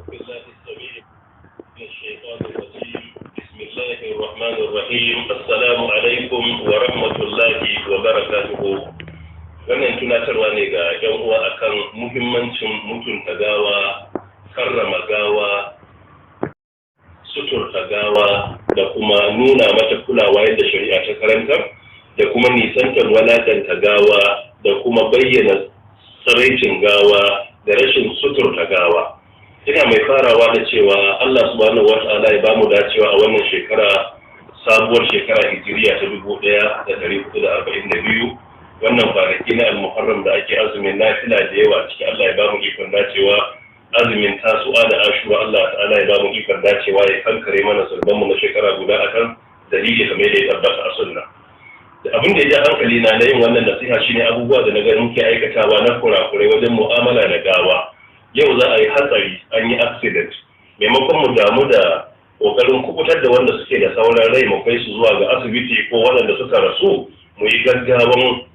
بالله السميع من الشيطان الرجيم بسم الله الرحمن الرحيم السلام عليكم ورحمة الله وبركاته. wannan tunatarwa ne ga 'yan uwa akan muhimmancin mutunta gawa, karrama gawa, suturta gawa da kuma nuna mata kulawa yadda shari'a ta karantar, da kuma nisantar walakanta gawa da kuma bayyana tsaraicin gawa da rashin suturta gawa. Ina mai farawa da cewa Allah subhanahu wa ta'ala ya bamu dacewa a wannan shekara, sabuwar shekara hijiriya ta 1442, wannan kwanaki na al-Muharram da ake azumin nafila da yawa ciki. Allah ya bamu ikon dacewa azumin tasu'a da ashura. Allah ta'ala ya bamu ikon dacewa ya kankare mana sulbanmu na shekara guda akan dalili kamar da ya tabbata a sunna. Abin da ya ja hankali na yin wannan nasiha shine abubuwa da na ga muke aikatawa na kurakurai wajen mu'amala da gawa. Yau za a yi hatsari, an yi accident, maimakon mu damu da kokarin kubutar da wanda suke da sauran rai mu kai su zuwa ga asibiti ko waɗanda suka rasu, mu yi gaggawan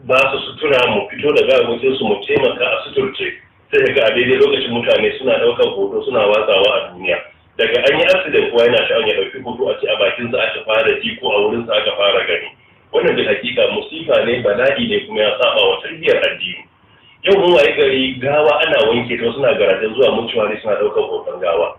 ba su sutura, mu fito da gawawwakin su mu taimaka a suturce. Sai ga a daidai lokacin mutane suna ɗaukar hoto suna watsawa a duniya. Daga an yi accident kuwa yana sha'awar ya ɗauki hoto a ce a bakinsa aka fara ji ko a wurinsa aka fara gani. Wannan da hakika musifa ne, bala'i ne, kuma ya saba wa tarbiyyar addini. Yau mun waye gari gawa ana wanke ta, suna garajen zuwa mutuwari suna ɗaukar hoton gawa.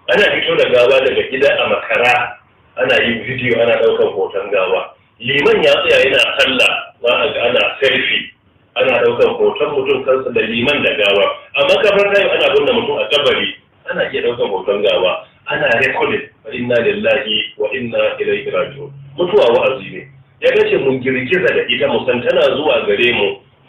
Ana fito da gawa daga gida a makara, ana yin bidiyo ana ɗaukar hoton gawa. Liman ya tsaya yana sallah, za a ga ana selfie, ana ɗaukar hoton mutum kansa da liman da gawa. A makabarta yau ana binne mutum a kabari, ana iya ɗaukar hoton gawa, ana recording. Fa inna lillahi wa inna ilaihi raji'un. Mutuwa wa'azi ne. Ya dace mun girgiza da ita, mu san tana zuwa gare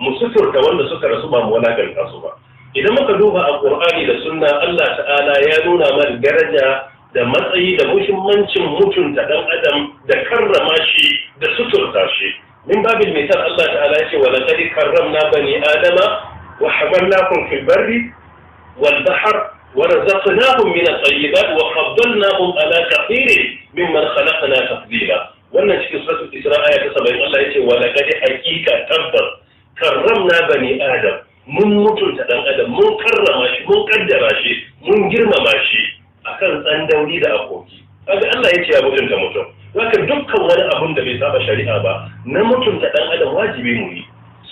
mu suturta wanda suka rasu, ba mu walakanta su ba. Idan muka duba a Qur'ani da Sunna, Allah ta'ala ya nuna mana daraja da matsayi da muhimmancin mutunta dan adam da karrama shi da suturta shi. Min babil misal, Allah ta'ala ya ce wa laqad karramna bani adama wa hamalnakum fil barri wal bahr wa razaqnahum min at-tayyibat wa faddalnahum ala kathirin mimman khalaqna tafdila. Wannan cikin suratul Isra aya ta 70, Allah ya ce wa laqad haqiqa tabbas karramna bani adam, mun mutunta dan adam, mun karrama shi, mun kaddara shi, mun girmama shi akan tsandauri da akoki. Kaga Allah ya ce ya mutunta mutum. Haka dukkan wani abun da bai saba shari'a ba na mutunta dan adam wajibi mu yi.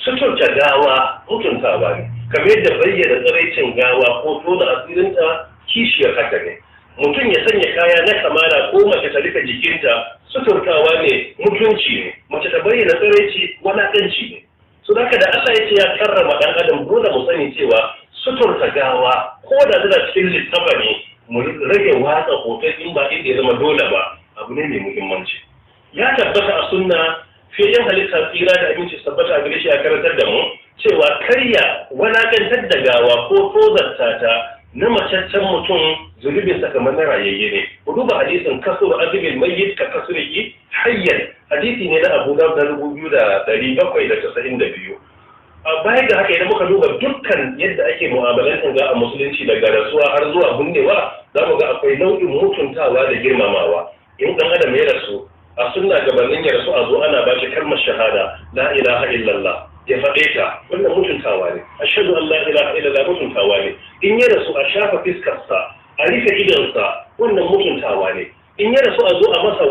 Suturta gawa mutuntawa ne, kamar yadda bayyana tsaraicin gawa ko tona asirinta kishiyar haka ne. Mutum ya sanya kaya na kamala ko mace ta rufe jikinta suturtawa ne, mutunci ne. Mace ta bayyana tsaraici walakanci ne. So da Allah ya ce ya karrama dan adam, dole mu sani cewa suturta gawa ko da tana cikin littafa ne, mu rage watsa hoton in ba inda ya zama dole ba, abu ne mai muhimmanci. Ya tabbata a sunna, fiye halitta tsira da abinci tabbata a gare shi ya karantar da mu cewa karya walakantar da gawa ko tozarta ta na macaccen mutum zunubinsa kamar na rayayye ne. Ku duba hadisin kasur azubin mayyit ka kasuriki hayyan, hadisi ne na Abu Dawud na 2792. A baya da haka idan muka duba dukkan yadda ake mu'amalantar ga a musulunci daga rasuwa har zuwa binnewa, za mu ga akwai nau'in mutuntawa da girmamawa. In ɗan adam ya rasu, a sunna gabanin ya rasu a zo ana ba shi kalmar shahada la ilaha illallah, ya faɗe ta, wannan mutuntawa ne. Ashhadu an la ilaha illallah mutuntawa ne. In ya rasu a shafa fiskarsa, a rufe idonsa, wannan mutuntawa ne. In ya rasu a zo a masa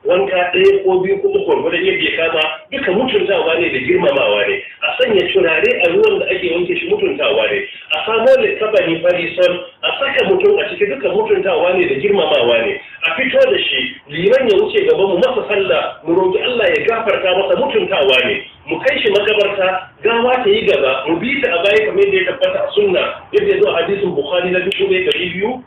wanka ɗaya ko biyu ko uku gwargwadon yadda ya kama, duka mutuntawa ne da girmamawa ne. A sanya turare a ruwan da ake wanke shi mutuntawa ne. A samo littafani farisol a saka mutum a ciki, duka mutuntawa ne da girmamawa ne. A fito da shi liman ya wuce gaba mu masa sallah, mu roƙi Allah ya gafarta masa, mutuntawa ne. Mu kai shi makabarta, gawa ta yi gaba, mu bi ta a baya kamar yadda ya tabbata a sunna, yadda ya zo a hadisin Bukhari na 2244,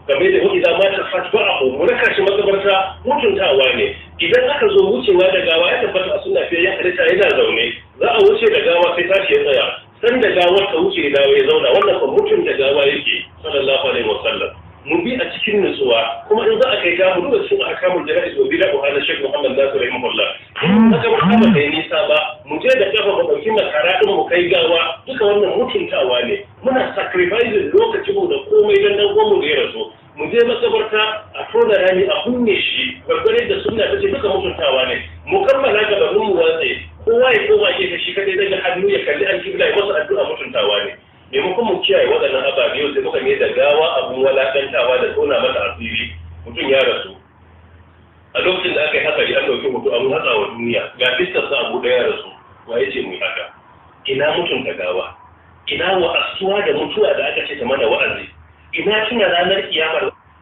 game da wani zama ta fatwa a mu raka shi makabarta, mutuntawa ne. Idan aka zo wucewa da gawa, ya tabbata a sunna fiye ya halitta yana zaune, za a wuce da gawa sai tashi ya tsaya, san da gawar ta wuce da dawo ya zauna, wannan kan mutunta gawa yake sallallahu alaihi wasallam. Mu bi a cikin nutsuwa, kuma in za a kai gamu duka cikin ahkamul jana'iz wa bid'a na Sheikh Muhammad Nasir rahimahullah. Haka ba ba kai nisa ba, mu je da kafa mu dauki makara din mu kai gawa, duka wannan mutuntawa ne. Muna sacrifice lokacin mu da komai dan dan mu da ya rasu. Mu je makabarta a tona rami a hunne shi, gwargwaron da sunna ta ce duka mutuntawa ne. Mu kammala gabanin mu watsa, kowa ya koma ke shi kadai daga hannu ya kalli alkibla ya masa addu'a, mutuntawa ne. maimakon mu kiyaye waɗannan ababe yau sai muka mai da gawa abun walakantawa da tona mata asiri, mutum ya rasu a lokacin da aka yi hatsari an ɗauki hoto an hatsa wa duniya ga fiskarsa abu ɗaya ya rasu waye ce mu yi haka? Ina mutunta gawa, ina wa'asuwa da mutuwa da aka ce ta mana wa'azi, ina tuna ranar kiyamar